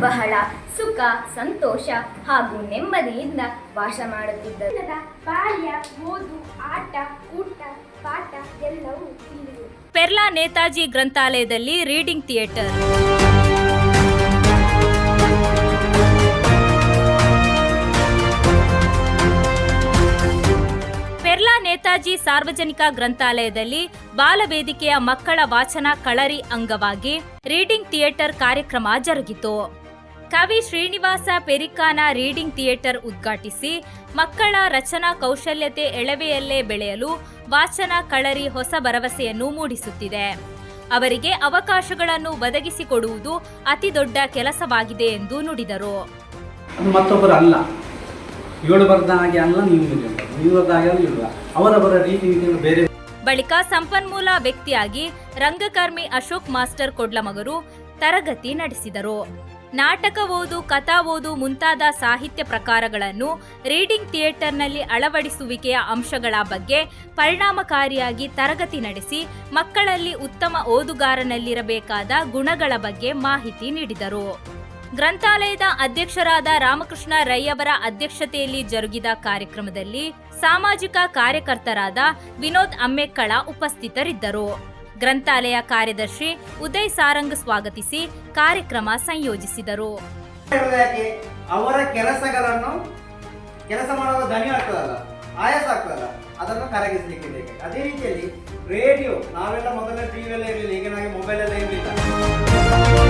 ಬಹಳ ಸುಖ ಸಂತೋಷ ಹಾಗೂ ನೆಮ್ಮದಿಯಿಂದ ವಾಸ ಮಾಡುತ್ತಿದ್ದರು. ಬಾಲ್ಯ, ಓದು, ಆಟ, ಊಟ, ಪಾಠ ಎಲ್ಲವೂ ಇಲ್ಲಿದೆ. ಪೆರ್ಲಾ ನೇತಾಜಿ ಗ್ರಂಥಾಲಯದಲ್ಲಿ ರೀಡಿಂಗ್ ಥಿಯೇಟರ್. ಪೆರ್ಲಾ ನೇತಾಜಿ ಸಾರ್ವಜನಿಕ ಗ್ರಂಥಾಲಯದಲ್ಲಿ ಬಾಲವೇದಿಕೆಯ ಮಕ್ಕಳ ವಾಚನ ಕಳರಿ ಅಂಗವಾಗಿ ರೀಡಿಂಗ್ ಥಿಯೇಟರ್ ಕಾರ್ಯಕ್ರಮ ಜರುಗಿತು. ಕವಿ ಶ್ರೀನಿವಾಸ ಪೆರಿಕಾನ ರೀಡಿಂಗ್ ಥಿಯೇಟರ್ ಉದ್ಘಾಟಿಸಿ ಮಕ್ಕಳ ರಚನಾ ಕೌಶಲ್ಯತೆ ಎಳವೆಯಲ್ಲೇ ಬೆಳೆಯಲು ವಾಚನ ಕಳರಿ ಹೊಸ ಭರವಸೆಯನ್ನು ಮೂಡಿಸುತ್ತಿದೆ. ಅವರಿಗೆ ಅವಕಾಶಗಳನ್ನು ಒದಗಿಸಿಕೊಡುವುದು ಅತಿ ದೊಡ್ಡ ಕೆಲಸವಾಗಿದೆ ಎಂದು ನುಡಿದರು. ಮತ್ತೊಬ್ಬರು ಅಲ್ಲ, ಇವಳು ಬರೆದ ಹಾಗೆ ಅಲ್ಲ, ನೀವು ಬರೆದ ಹಾಗೆ ಅಲ್ಲ, ಅವರವರ ರೀತಿ ಬೇರೆ. ಬಳಿಕ ಸಂಪನ್ಮೂಲ ವ್ಯಕ್ತಿಯಾಗಿ ರಂಗಕರ್ಮಿ ಅಶೋಕ್ ಮಾಸ್ಟರ್ ಕೊಡ್ಲಮಗರು ತರಗತಿ ನಡೆಸಿದರು. ನಾಟಕ ಓದು, ಕಥಾ ಓದು ಮುಂತಾದ ಸಾಹಿತ್ಯ ಪ್ರಕಾರಗಳನ್ನು ರೀಡಿಂಗ್ ಥಿಯೇಟರ್ನಲ್ಲಿ ಅಳವಡಿಸುವಿಕೆಯ ಅಂಶಗಳ ಬಗ್ಗೆ ಪರಿಣಾಮಕಾರಿಯಾಗಿ ತರಗತಿ ನಡೆಸಿ ಮಕ್ಕಳಲ್ಲಿ ಉತ್ತಮ ಓದುಗಾರನಲ್ಲಿರಬೇಕಾದ ಗುಣಗಳ ಬಗ್ಗೆ ಮಾಹಿತಿ ನೀಡಿದರು. ಗ್ರಂಥಾಲಯದ ಅಧ್ಯಕ್ಷರಾದ ರಾಮಕೃಷ್ಣ ರೈ ಅವರ ಅಧ್ಯಕ್ಷತೆಯಲ್ಲಿ ಜರುಗಿದ ಕಾರ್ಯಕ್ರಮದಲ್ಲಿ ಸಾಮಾಜಿಕ ಕಾರ್ಯಕರ್ತರಾದ ವಿನೋದ್ ಅಮ್ಮೆಕ್ಕಳ ಉಪಸ್ಥಿತರಿದ್ದರು. ಗ್ರಂಥಾಲಯ ಕಾರ್ಯದರ್ಶಿ ಉದಯ್ ಸಾರಂಗ್ ಸ್ವಾಗತಿಸಿ ಕಾರ್ಯಕ್ರಮ ಸಂಯೋಜಿಸಿದರು. ಅವರ ಕೆಲಸಗಳನ್ನು ಕೆಲಸ ಮಾಡುವ ಧ್ವನಿ ಆಗ್ತದಲ್ಲ, ಆಯಾಸ ಆಗ್ತದಲ್ಲ, ಅದನ್ನು ಕರಗಿಸಲಿಕ್ಕೆ ಬೇಕು. ಅದೇ ರೀತಿಯಲ್ಲಿ ರೇಡಿಯೋ, ನಾವೆಲ್ಲ ಮೊದಲ ಟಿವಿ ಎಲ್ಲ ಇರಲಿಲ್ಲ, ಈಗ ಮೊಬೈಲ್ ಎಲ್ಲ ಇರಲಿಲ್ಲ.